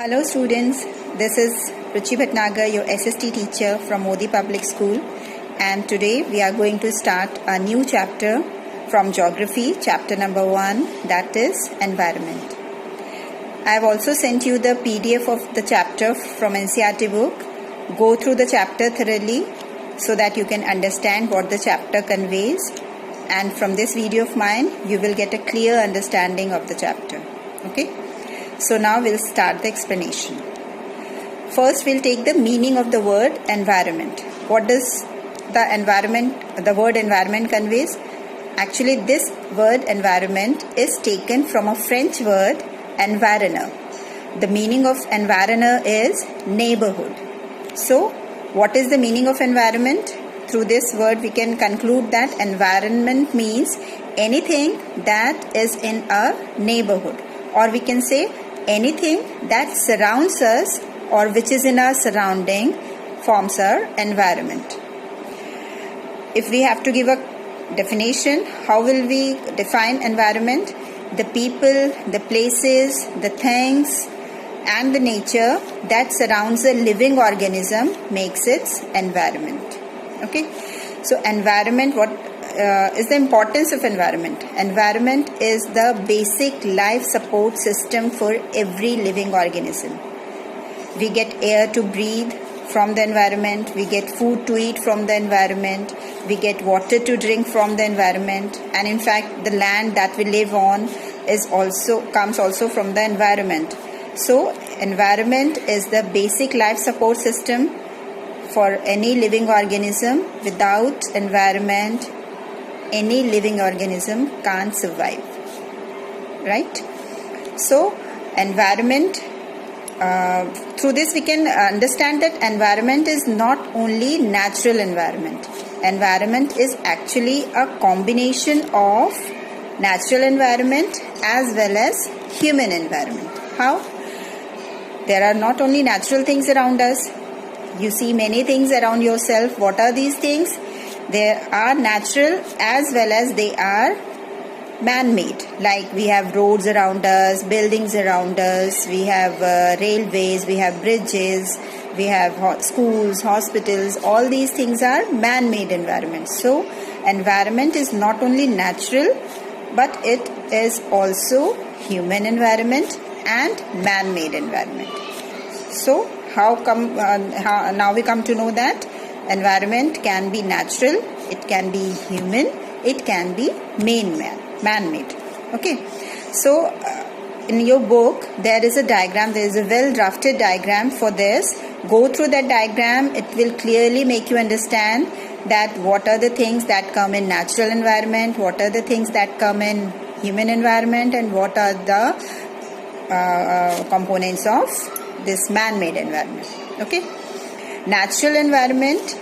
Hello students, this is Ruchi Bhatnagar, your SST teacher from Modi Public School, and today we are going to start a new chapter from Geography, chapter number 1, that is Environment. I have also sent you the PDF of the chapter from NCERT book. Go through the chapter thoroughly so that you can understand what the chapter conveys, and from this video of mine you will get a clear understanding of the chapter. Okay? So now we'll start the explanation. First we'll take the meaning of the word environment. What does the word environment conveys? Actually, this word environment is taken from a French word environner. The meaning of environner is neighborhood. So what is the meaning of environment? Through this word we can conclude that environment means anything that is in a neighborhood, or we can say anything that surrounds us or which is in our surrounding forms our environment. If we have to give a definition, how will we define environment? The people, the places, the things and the nature that surrounds a living organism makes its environment. Okay, so environment, what is the importance of environment? Environment is the basic life support system for every living organism. We get air to breathe from the environment, we get food to eat from the environment, we get water to drink from the environment, and in fact the land that we live on comes also from the environment. So environment is the basic life support system for any living organism. Without environment, any living organism can't survive, right? So environment, through this we can understand that environment is not only natural environment. Environment is actually a combination of natural environment as well as human environment. How? There are not only natural things around us. You see many things around yourself. What are these things? They are natural as well as they are man-made. Like we have roads around us, buildings around us, we have railways, we have bridges, we have schools, hospitals. All these things are man-made environments. So environment is not only natural, but it is also human environment and man-made environment. So now we come to know that environment can be natural, it can be human, it can be man-made. Okay, so in your book there is a diagram, there is a well drafted diagram for this. Go through that diagram, it will clearly make you understand that what are the things that come in natural environment, what are the things that come in human environment, and what are the components of this man-made environment. Okay, natural environment,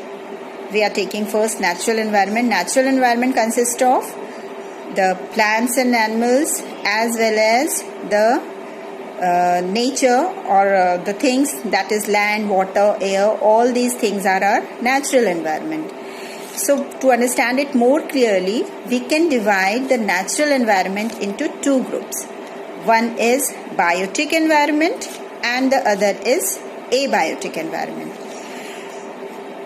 we are taking first natural environment. Natural environment consists of the plants and animals as well as the nature or the things that is land, water, air. All these things are our natural environment. So to understand it more clearly, we can divide the natural environment into two groups. One is biotic environment and the other is abiotic environment.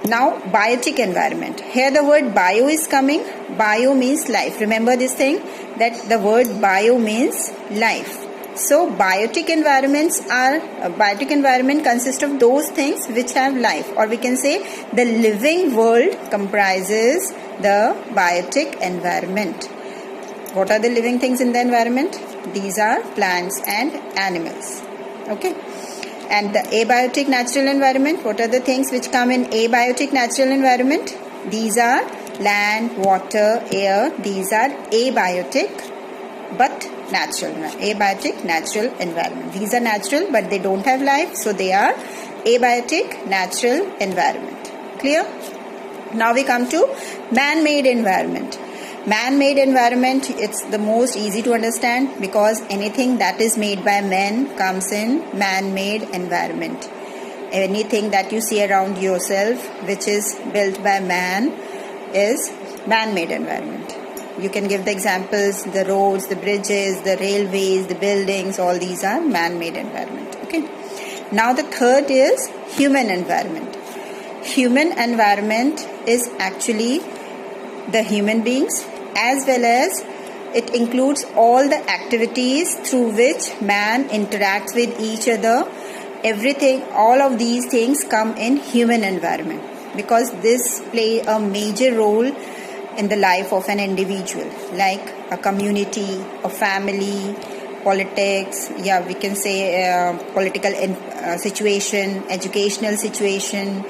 Now biotic environment, here the word bio is coming. Bio means life. Remember this thing, that the word bio means life. So biotic environment consists of those things which have life, or we can say the living world comprises the biotic environment. What are the living things in the environment? These are plants and animals. Okay. And the abiotic natural environment, what are the things which come in abiotic natural environment? These are land, water, air. These are abiotic but natural. Abiotic natural environment. These are natural but they don't have life, so they are abiotic natural environment. Clear? Now we come to man-made environment. Man-made environment, it's the most easy to understand because anything that is made by men comes in man-made environment. Anything that you see around yourself which is built by man is man-made environment. You can give the examples, the roads, the bridges, the railways, the buildings, all these are man-made environment. Okay. Now the third is human environment. Human environment is actually the human beings, as well as it includes all the activities through which man interacts with each other. Everything, all of these things come in human environment, because this play a major role in the life of an individual, like a community, a family, politics, we can say political situation, educational situation,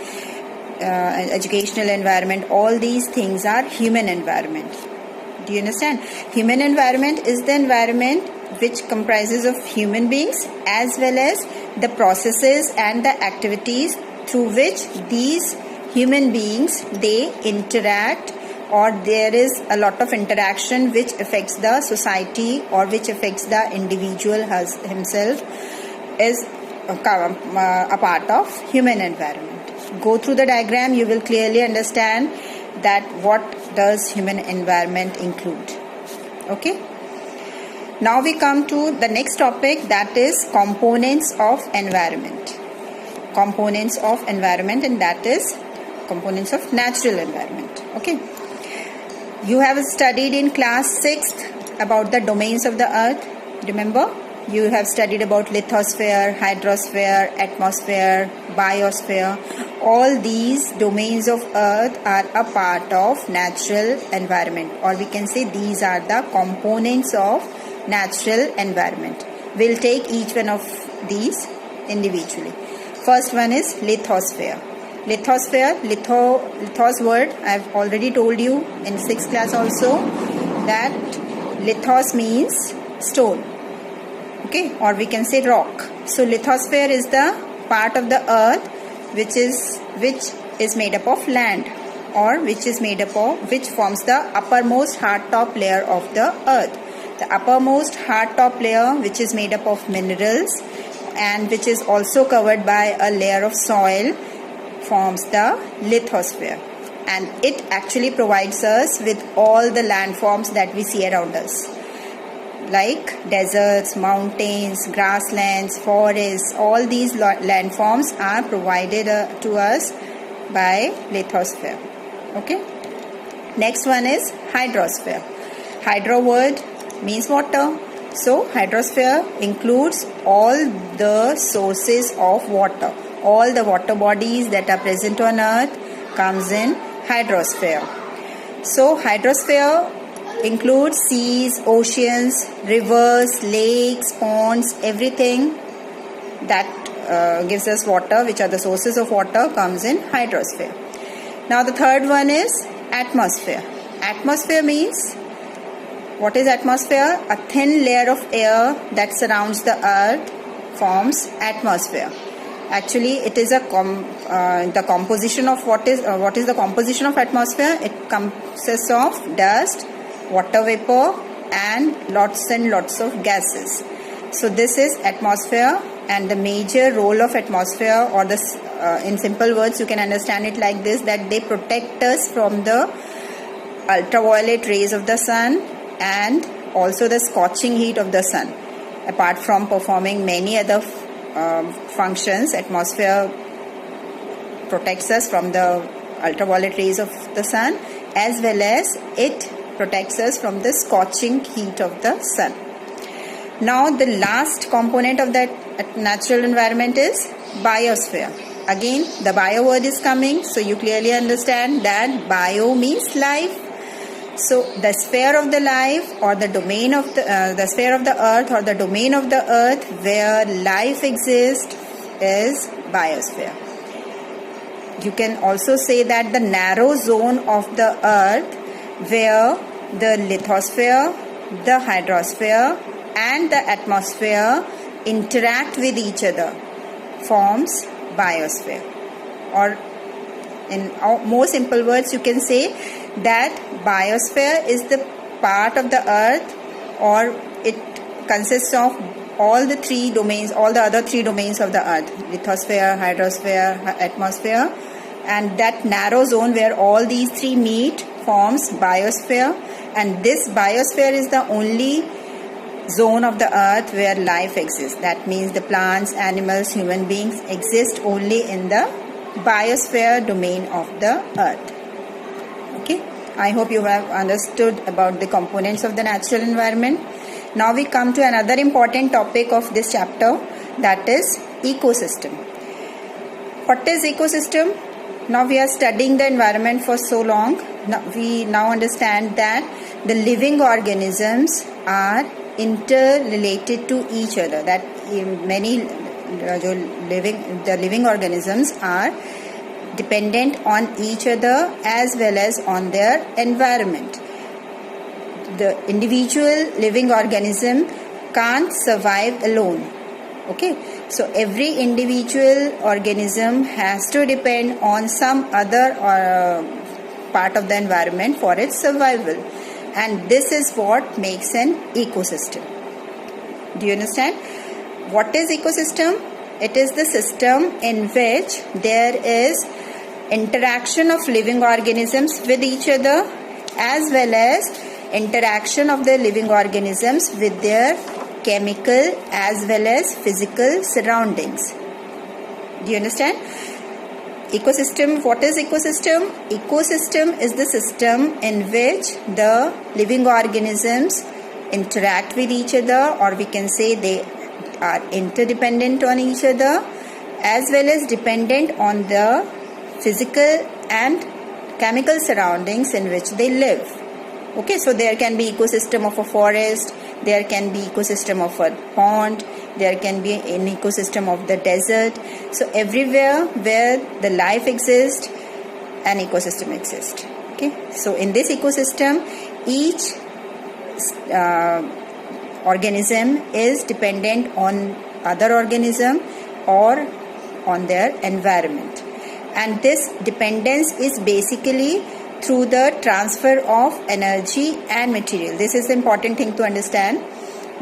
educational environment. All these things are human environment. Do you understand? Human environment is the environment which comprises of human beings, as well as the processes and the activities through which these human beings they interact, or there is a lot of interaction which affects the society or which affects the individual himself, is a part of human environment. Go through the diagram, you will clearly understand that what does human environment include. Okay. Now we come to the next topic, that is components of environment. Components of environment, and that is components of natural environment. Okay. You have studied in class 6th about the domains of the earth. Remember? You have studied about lithosphere, hydrosphere, atmosphere, biosphere. All these domains of earth are a part of natural environment, or we can say these are the components of natural environment. We'll take each one of these individually. First one is lithosphere. Lithosphere, lithos word, I've already told you in 6th class also, that lithos means stone. Okay, or we can say rock. So lithosphere is the part of the earth which is made up of land, or which forms the uppermost hard-top layer of the earth. The uppermost hard-top layer, which is made up of minerals and which is also covered by a layer of soil, forms the lithosphere, and it actually provides us with all the landforms that we see around us, like deserts, mountains, grasslands, forests. All these landforms are provided to us by lithosphere. Okay. Next one is hydrosphere. Hydro word means water. So hydrosphere includes all the sources of water. All the water bodies that are present on earth comes in hydrosphere. So hydrosphere includes seas, oceans, rivers, lakes, ponds, everything that gives us water, which are the sources of water, comes in hydrosphere. Now the third one is atmosphere. Atmosphere means, what is atmosphere? A thin layer of air that surrounds the earth forms atmosphere. Actually, it is the composition of what is the composition of atmosphere? It consists of dust, water vapor, and lots of gases. So this is atmosphere, and the major role of atmosphere, or in simple words you can understand it like this, that they protect us from the ultraviolet rays of the sun and also the scorching heat of the sun. Apart from performing many other functions, atmosphere protects us from the ultraviolet rays of the sun, as well as it protects us from the scorching heat of the sun. Now the last component of that natural environment is biosphere. Again, the bio word is coming, so you clearly understand that bio means life. So the sphere of the life, or the domain of the sphere of the earth, or the domain of the earth where life exists, is biosphere. You can also say that the narrow zone of the earth where the lithosphere, the hydrosphere, and the atmosphere interact with each other forms biosphere. Or in more simple words, you can say that biosphere is the part of the earth, or it consists of all the other three domains of the earth: lithosphere, hydrosphere, atmosphere, and that narrow zone where all these three meet forms biosphere. And this biosphere is the only zone of the earth where life exists. That means the plants, animals, human beings exist only in the biosphere domain of the earth. Okay, I hope you have understood about the components of the natural environment. Now we come to another important topic of this chapter, that is ecosystem. What is ecosystem? Now we are studying the environment for so long. We now understand that the living organisms are interrelated to each other. That the living organisms are dependent on each other as well as on their environment. The individual living organism can't survive alone. Okay, so every individual organism has to depend on some other part of the environment for its survival, and this is what makes an ecosystem. Do you understand? What is ecosystem? It is the system in which there is interaction of living organisms with each other as well as interaction of the living organisms with their chemical as well as physical surroundings. Do you understand? Ecosystem. What is ecosystem? Ecosystem is the system in which the living organisms interact with each other, or we can say they are interdependent on each other as well as dependent on the physical and chemical surroundings in which they live. Okay, so there can be ecosystem of a forest, there can be ecosystem of a pond, there can be an ecosystem of the desert. So everywhere where the life exists, an ecosystem exists. Okay, so in this ecosystem, each organism is dependent on other organism or on their environment, and this dependence is basically through the transfer of energy and material. This is the important thing to understand,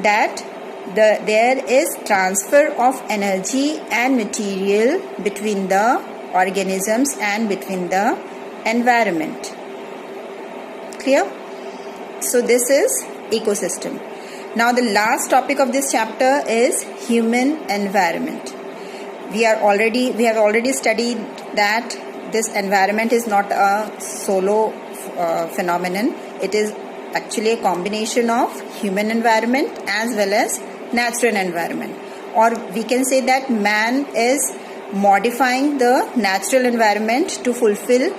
that there is transfer of energy and material between the organisms and between the environment. Clear? So this is ecosystem. Now the last topic of this chapter is human environment. We have already studied that this environment is not a solo phenomenon. It is actually a combination of human environment as well as natural environment. Or we can say that man is modifying the natural environment to fulfill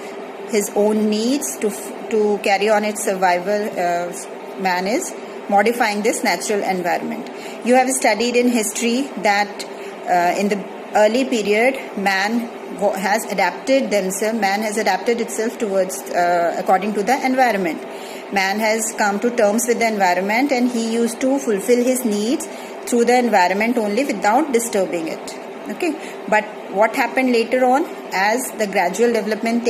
his own needs, to carry on its survival. Man is modifying this natural environment. You have studied in history that in the early period, man has adapted itself towards according to the environment. Man has come to terms with the environment, and he used to fulfill his needs through the environment only without disturbing it. Okay, but what happened later on, as the gradual development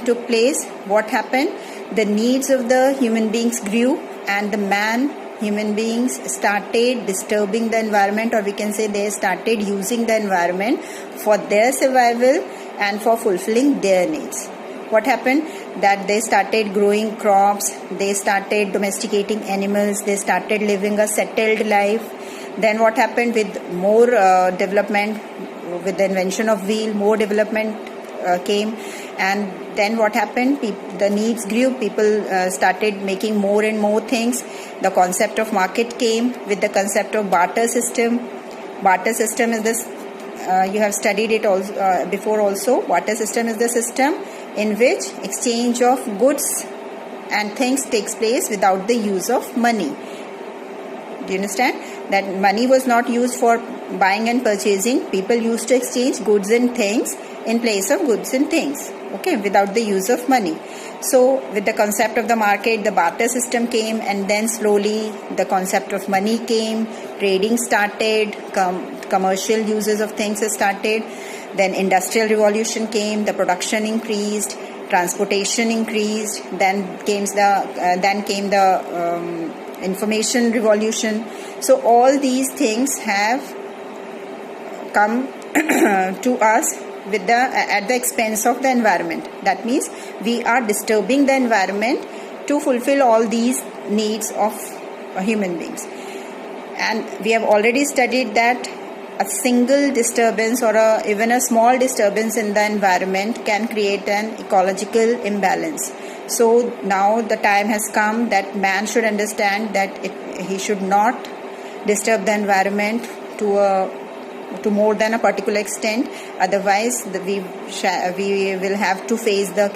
took place, what happened? The needs of the human beings grew, and human beings started disturbing the environment, or we can say they started using the environment for their survival and for fulfilling their needs. What happened? That they started growing crops, they started domesticating animals, they started living a settled life. Then what happened? With more development, with the invention of wheel, more development came, and then what happened? The needs grew, people started making more and more things. The concept of market came with the concept of barter system. Barter system is this, you have studied it also, before also. Barter system is the system in which exchange of goods and things takes place without the use of money. Do you understand? That money was not used for buying and purchasing. People used to exchange goods and things in place of goods and things, okay, without the use of money. So with the concept of the market, the barter system came, and then slowly the concept of money came, trading started, commercial uses of things started, then industrial revolution came, the production increased, transportation increased, then came the information revolution. So all these things have come to us at the expense of the environment. That means we are disturbing the environment to fulfill all these needs of human beings. And we have already studied that a single disturbance or even a small disturbance in the environment can create an ecological imbalance. So now the time has come that man should understand that he should not disturb the environment to more than a particular extent. Otherwise, we will have to face the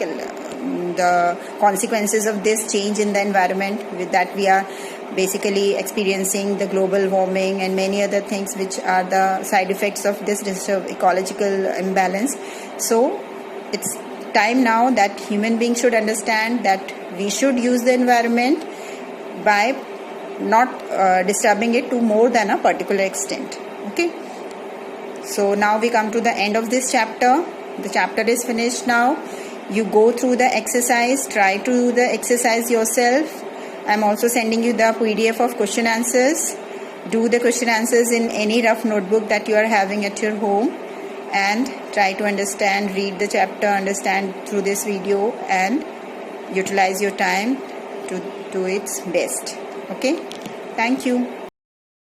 consequences of this change in the environment, with that we are basically experiencing the global warming and many other things which are the side effects of this ecological imbalance. So it's time now that human beings should understand that we should use the environment by not disturbing it to more than a particular extent. Okay, so now we come to the end of this chapter. The chapter is finished now. You go through the exercise, try to do the exercise yourself. I'm also sending you the PDF of question answers. Do the question answers in any rough notebook that you are having at your home, and try to understand, read the chapter, understand through this video, and utilize your time to do its best. Okay, thank you.